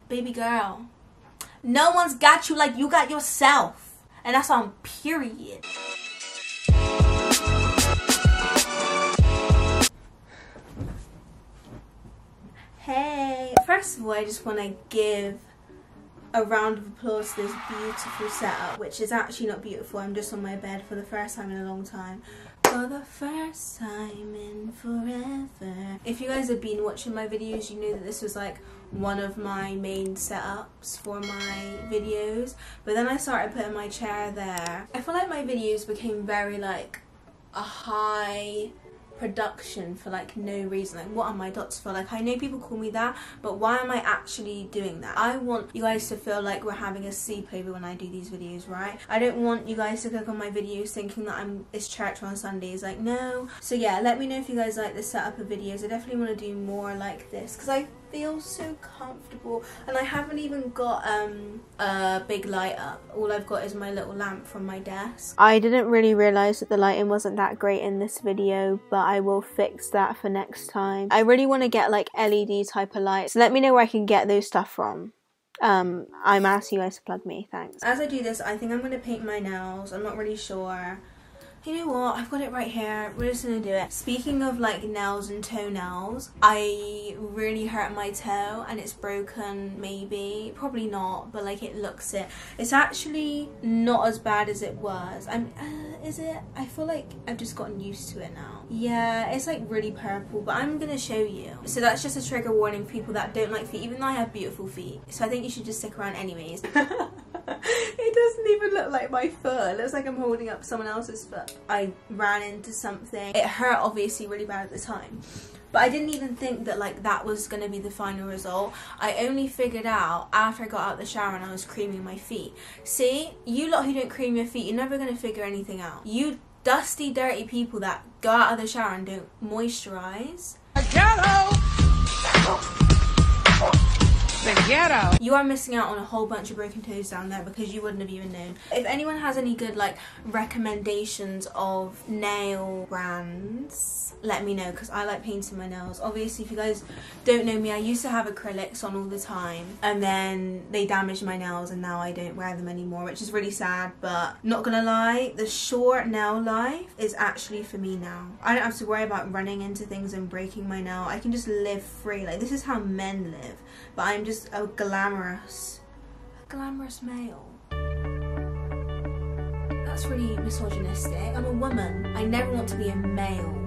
baby girl, no one's got you like you got yourself. And that's on period. Hey, first of all, I just want to give a round of applause to this beautiful setup, which is actually not beautiful. I'm just on my bed for the first time in a long time. For the first time in forever. If you guys have been watching my videos, you know that this was like one of my main setups for my videos. But then I started putting my chair there. I feel like my videos became very like a high production for like no reason. Like, what are my dots for? Like, I know people call me that, but why am I actually doing that? I want you guys to feel like we're having a sleepover when I do these videos, right? I don't want you guys to click on my videos thinking that it's church on Sundays. Like, no. So yeah, let me know if you guys like this setup of videos. I definitely want to do more like this because I feel so comfortable, and I haven't even got a big light up. All I've got is my little lamp from my desk. I didn't really realise that the lighting wasn't that great in this video, but I will fix that for next time. I really want to get like LED type of lights, so let me know where I can get those stuff from. I'm asking you guys to plug me, thanks. As I do this, I think I'm going to paint my nails. I'm not really sure. You know what, I've got it right here, we're just gonna do it. Speaking of like nails and toenails, I really hurt my toe and it's broken, maybe, probably not, but like it looks it. It's actually not as bad as it was. Is it? I feel like I've just gotten used to it now. Yeah, it's like really purple, but I'm gonna show you. So that's just a trigger warning for people that don't like feet, even though I have beautiful feet. So I think you should just stick around anyways. It doesn't even look like my foot. It looks like I'm holding up someone else's foot. I ran into something. It hurt obviously really bad at the time, but I didn't even think that like that was going to be the final result. I only figured out after I got out of the shower and I was creaming my feet. See, you lot who don't cream your feet, you're never going to figure anything out. You dusty, dirty people that go out of the shower and don't moisturize. The ghetto. You are missing out on a whole bunch of broken toes down there because you wouldn't have even known. If anyone has any good like recommendations of nail brands, let me know because I like painting my nails. Obviously, if you guys don't know me, I used to have acrylics on all the time and then they damaged my nails and now I don't wear them anymore, which is really sad, but not gonna lie, the short nail life is actually for me now. I don't have to worry about running into things and breaking my nail. I can just live free. Like, this is how men live, but I'm just a glamorous male. That's really misogynistic. I'm a woman. I never want to be a male.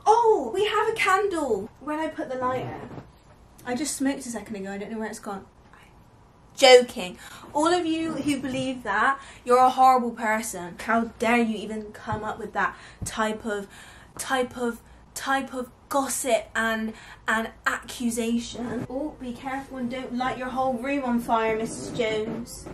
Oh, we have a candle. Where did I put the lighter? I just smoked a second ago. I don't know where it's gone. Joking. All of you who believe that, you're a horrible person. How dare you even come up with that type of gossip and accusation. Oh, be careful and don't light your whole room on fire, Mrs. Jones.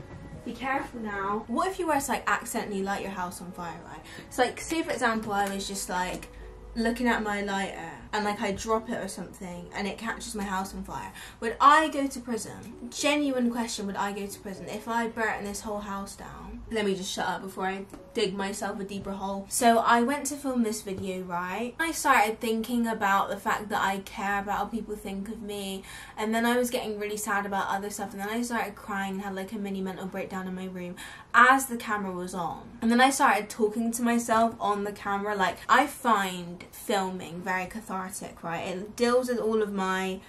Be careful now. What if you were to like accidentally light your house on fire, right? So like, say for example, I was just like looking at my lighter and like I drop it or something and it catches my house on fire. Would I go to prison? Genuine question, would I go to prison if I burnt this whole house down? Let me just shut up before I dig myself a deeper hole. So I went to film this video, right? I started thinking about the fact that I care about how people think of me, and then I was getting really sad about other stuff, and then I started crying and had like a mini mental breakdown in my room as the camera was on. And then I started talking to myself on the camera. Like, I find filming very cathartic, right? It deals with all of my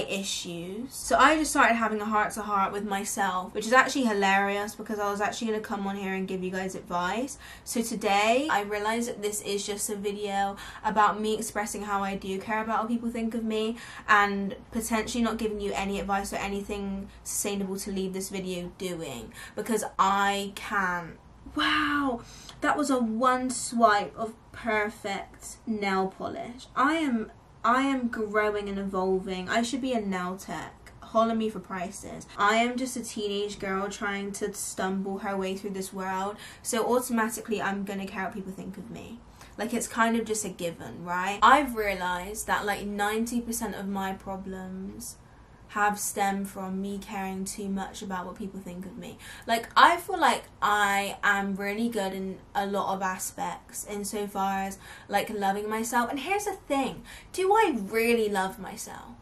issues. So I just started having a heart-to-heart with myself, which is actually hilarious because I was actually going to come on here and give you guys advice. So today I realized that this is just a video about me expressing how I do care about what people think of me, and potentially not giving you any advice or anything sustainable to leave this video doing, because I can't. Wow, that was a one swipe of perfect nail polish. I am growing and evolving. I should be a nail tech. Holler me for prices. I am just a teenage girl trying to stumble her way through this world, so automatically I'm gonna care what people think of me. Like, it's kind of just a given, right? I've realized that like 90% of my problems have stemmed from me caring too much about what people think of me. Like, I feel like I am really good in a lot of aspects insofar as like loving myself. And here's the thing, do I really love myself?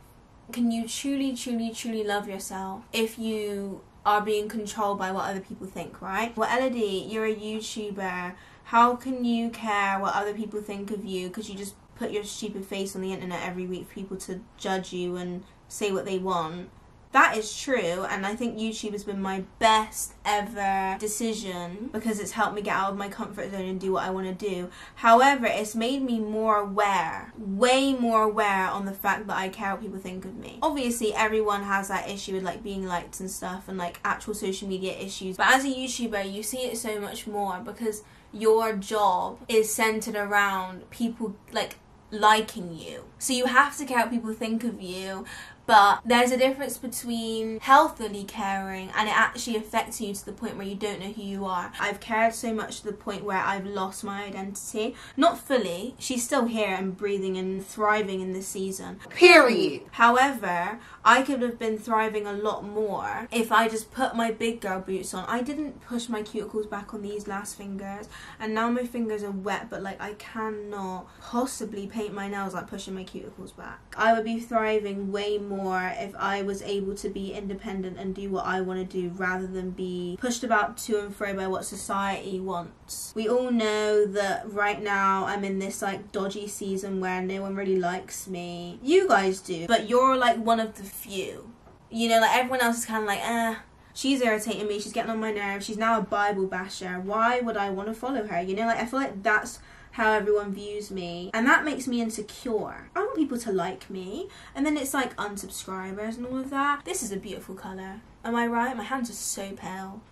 can you truly love yourself if you are being controlled by what other people think, right? Well, Elodie, you're a YouTuber. How can you care what other people think of you because you just put your stupid face on the internet every week for people to judge you and say what they want? That is true, and I think YouTube has been my best ever decision because it's helped me get out of my comfort zone and do what I want to do. However, it's made me more aware, way more aware on the fact that I care what people think of me. Obviously, everyone has that issue with like being liked and stuff and like actual social media issues, but as a YouTuber, you see it so much more because your job is centered around people like liking you. So you have to care what people think of you. But there's a difference between healthily caring and it actually affects you to the point where you don't know who you are. I've cared so much to the point where I've lost my identity. Not fully. She's still here and breathing and thriving in this season. Period. However, I could have been thriving a lot more if I just put my big girl boots on. I didn't push my cuticles back on these last fingers and now my fingers are wet, but like I cannot possibly paint my nails like pushing my cuticles back. I would be thriving way more if I was able to be independent and do what I want to do rather than be pushed about to and fro by what society wants. We all know that right now I'm in this like dodgy season where no one really likes me. You guys do, but you're like one of the few. You know, like everyone else is kind of like, she's irritating me, she's getting on my nerves, she's now a Bible basher. Why would I want to follow her? You know, like I feel like that's how everyone views me and that makes me insecure. I want people to like me and then it's like unsubscribers and all of that. This is a beautiful colour. Am I right? My hands are so pale.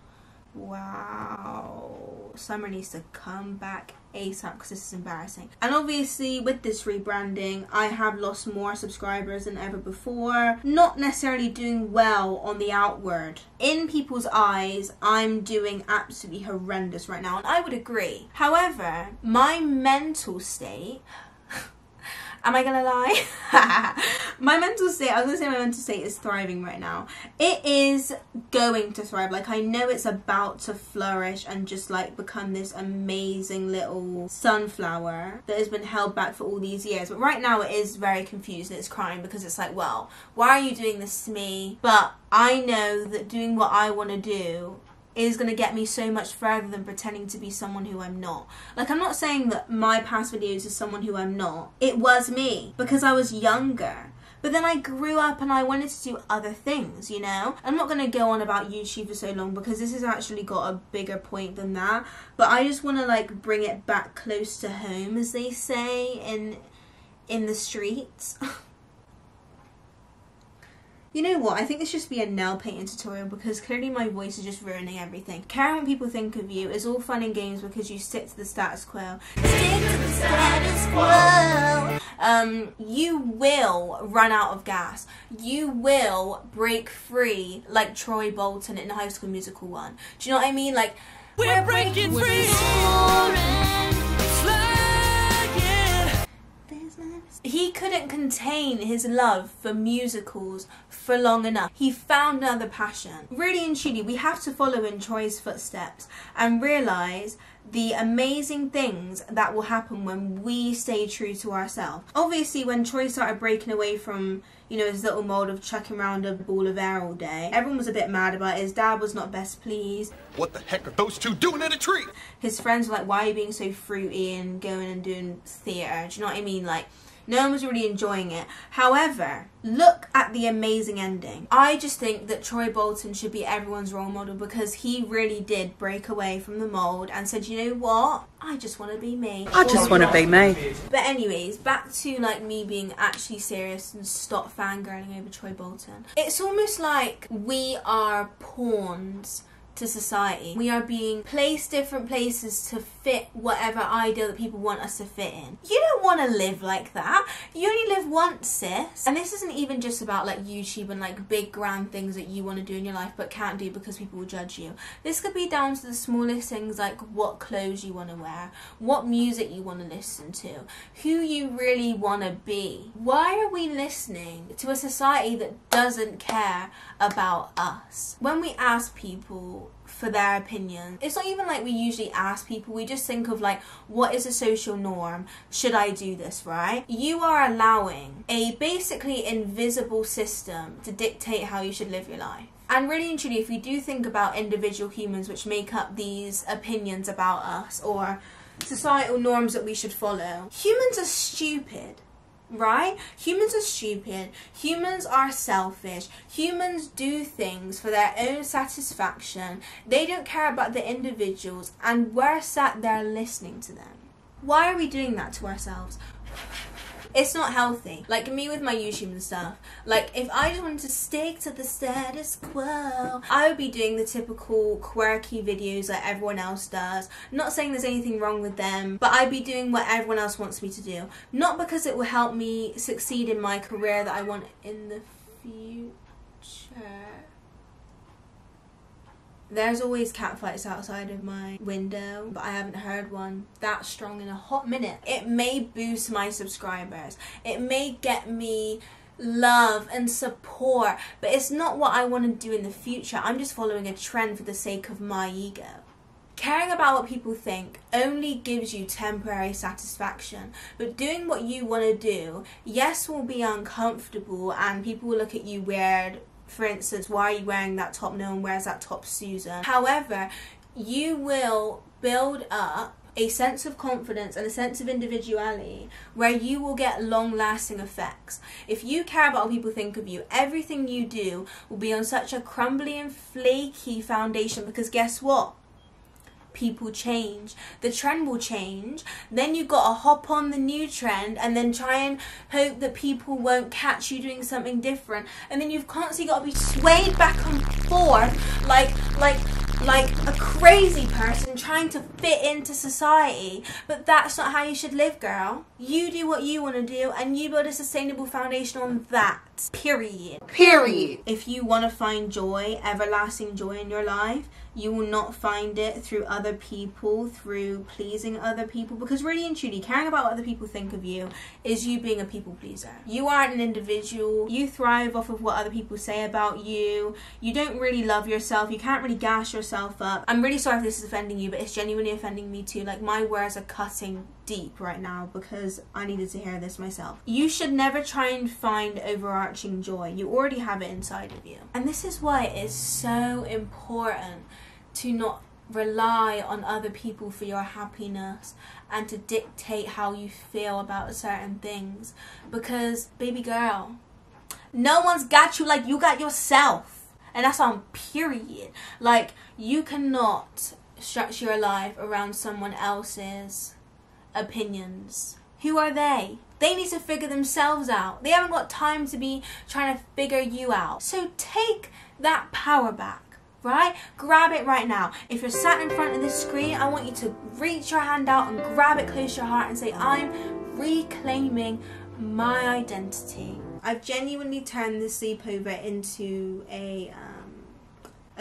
Wow. Summer needs to come back ASAP because this is embarrassing. And obviously with this rebranding I have lost more subscribers than ever before. Not necessarily doing well on the outward. In people's eyes I'm doing absolutely horrendous right now and I would agree. However, my mental state am I gonna lie? My mental state, I was gonna say my mental state is thriving right now. It is going to thrive. Like I know it's about to flourish and just like become this amazing little sunflower that has been held back for all these years. But right now it is very confused and it's crying because it's like, well, why are you doing this to me? But I know that doing what I want to do is going to get me so much further than pretending to be someone who I'm not. Like, I'm not saying that my past videos is someone who I'm not. It was me because I was younger. But then I grew up and I wanted to do other things, you know? I'm not going to go on about YouTube for so long because this has actually got a bigger point than that. But I just want to, like, bring it back close to home, as they say in the streets. You know what, I think this should just be a nail painting tutorial because clearly my voice is just ruining everything. Caring what people think of you is all fun and games because you stick to the status quo. Stick to the status quo! You will run out of gas. You will break free like Troy Bolton in High School Musical 1. Do you know what I mean? Like, we're breaking free! He couldn't contain his love for musicals for long enough. He found another passion. Really and truly, we have to follow in Troy's footsteps and realise the amazing things that will happen when we stay true to ourselves. Obviously, when Troy started breaking away from, you know, his little mold of chucking around a ball of air all day, everyone was a bit mad about it. His dad was not best pleased. What the heck are those two doing in a tree? His friends were like, why are you being so fruity and going and doing theatre? Do you know what I mean? Like, no one was really enjoying it. However, look at the amazing ending. I just think that Troy Bolton should be everyone's role model because he really did break away from the mould and said, you know what? I just want to be me. I just want to be me. But anyways, back to like me being actually serious and stop fangirling over Troy Bolton. It's almost like we are pawns to society. We are being placed different places to fit whatever ideal that people want us to fit in. You don't want to live like that. You only live once, sis. And this isn't even just about like YouTube and like big grand things that you want to do in your life but can't do because people will judge you. This could be down to the smallest things like what clothes you want to wear, what music you want to listen to, who you really want to be. Why are we listening to a society that doesn't care about us? When we ask people people for their opinion. It's not even like we usually ask people, we just think of like, what is a social norm? Should I do this, right? You are allowing a basically invisible system to dictate how you should live your life. And really and truly, if we do think about individual humans which make up these opinions about us or societal norms that we should follow, humans are stupid. Right? Humans are stupid, humans are selfish, humans do things for their own satisfaction, they don't care about the individuals, and we're sat there listening to them. Why are we doing that to ourselves? It's not healthy. Like me with my YouTube and stuff, like if I just wanted to stick to the status quo, I would be doing the typical quirky videos that everyone else does. Not saying there's anything wrong with them, but I'd be doing what everyone else wants me to do. Not because it will help me succeed in my career that I want in the future. There's always catfights outside of my window, but I haven't heard one that strong in a hot minute. It may boost my subscribers, it may get me love and support, but it's not what I want to do in the future. I'm just following a trend for the sake of my ego. Caring about what people think only gives you temporary satisfaction, but doing what you want to do, yes, will be uncomfortable and people will look at you weird. For instance, why are you wearing that top? No one wears that top, Susan. However, you will build up a sense of confidence and a sense of individuality where you will get long-lasting effects. If you care about what people think of you, everything you do will be on such a crumbly and flaky foundation, because guess what? People change, the trend will change, then you've got to hop on the new trend and then try and hope that people won't catch you doing something different, and then you've constantly got to be swayed back and forth like a crazy person trying to fit into society. But that's not how you should live, girl. You do what you want to do and you build a sustainable foundation on that. Period. If you want to find joy, everlasting joy in your life, you will not find it through other people, through pleasing other people, because really and truly, caring about what other people think of you is you being a people pleaser. You aren't an individual. You thrive off of what other people say about you. You don't really love yourself. You can't really gas yourself up. I'm really sorry if this is offending you, but it's genuinely offending me too. Like, my words are cutting deep right now because I needed to hear this myself. You should never try and find overarching joy. You already have it inside of you. And this is why it is so important to not rely on other people for your happiness and to dictate how you feel about certain things, because baby girl, no one's got you like you got yourself, and that's on period. Like, you cannot structure your life around someone else's opinions. Who are they? They need to figure themselves out. They haven't got time to be trying to figure you out. So take that power back. Right? Grab it right now. If you're sat in front of this screen, I want you to reach your hand out and grab it close to your heart and say, I'm reclaiming my identity. I've genuinely turned this sleepover into a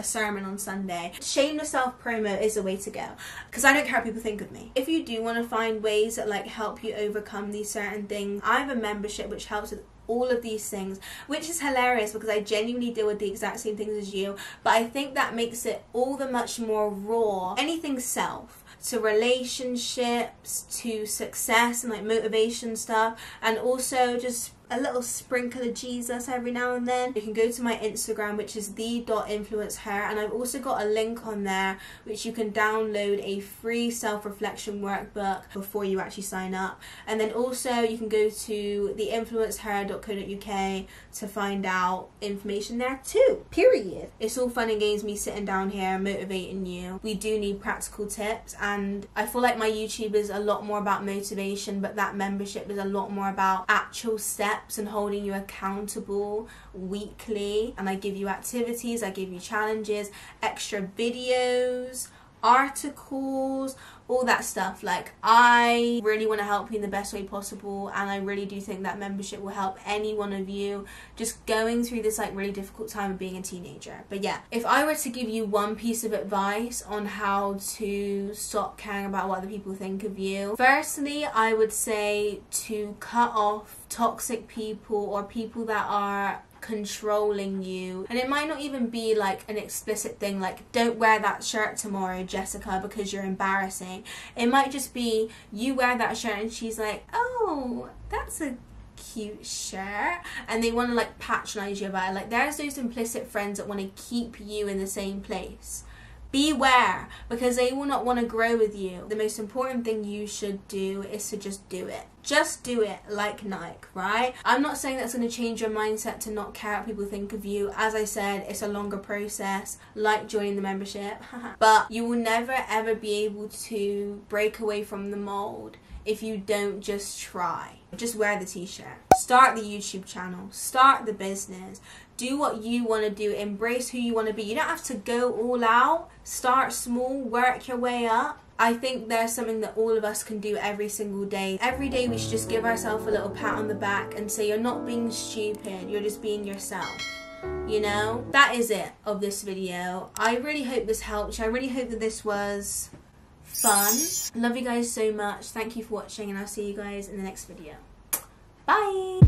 sermon on Sunday. Shameless self-promo is the way to go, because I don't care what people think of me. If you do want to find ways that like help you overcome these certain things, I have a membership which helps with all of these things, which is hilarious because I genuinely deal with the exact same things as you, but I think that makes it all the much more raw. Anything self, to relationships, to success and like motivation stuff, and also just a little sprinkle of Jesus every now and then. You can go to my Instagram, which is the.influenceher, and I've also got a link on there which you can download a free self-reflection workbook before you actually sign up. And then also you can go to theinfluenceher.co.uk to find out information there too. Period. It's all fun and games me sitting down here motivating you. We do need practical tips, and I feel like my YouTube is a lot more about motivation, but that membership is a lot more about actual steps and holding you accountable weekly. And I give you activities, I give you challenges, extra videos, articles, all that stuff. Like, I really want to help you in the best way possible, and I really do think that membership will help any one of you just going through this like really difficult time of being a teenager. But yeah, if I were to give you one piece of advice on how to stop caring about what other people think of you, firstly I would say to cut off toxic people or people that are controlling you. And it might not even be like an explicit thing like, don't wear that shirt tomorrow, Jessica, because you're embarrassing. It might just be you wear that shirt and she's like, oh, that's a cute shirt, and they want to like patronize you about it. Like, there's those implicit friends that want to keep you in the same place. Beware, because they will not want to grow with you. The most important thing you should do is to just do it. Just do it, like Nike, right? I'm not saying that's going to change your mindset to not care what people think of you. As I said, it's a longer process, like joining the membership. But you will never ever be able to break away from the mold if you don't just try. Just wear the t-shirt. Start the YouTube channel. Start the business. Do what you want to do. Embrace who you want to be. You don't have to go all out. Start small. Work your way up. I think there's something that all of us can do every single day. Every day we should just give ourselves a little pat on the back and say, you're not being stupid. You're just being yourself. You know? That is it of this video. I really hope this helped you. I really hope that this was fun. Love you guys so much. Thank you for watching, and I'll see you guys in the next video. Bye!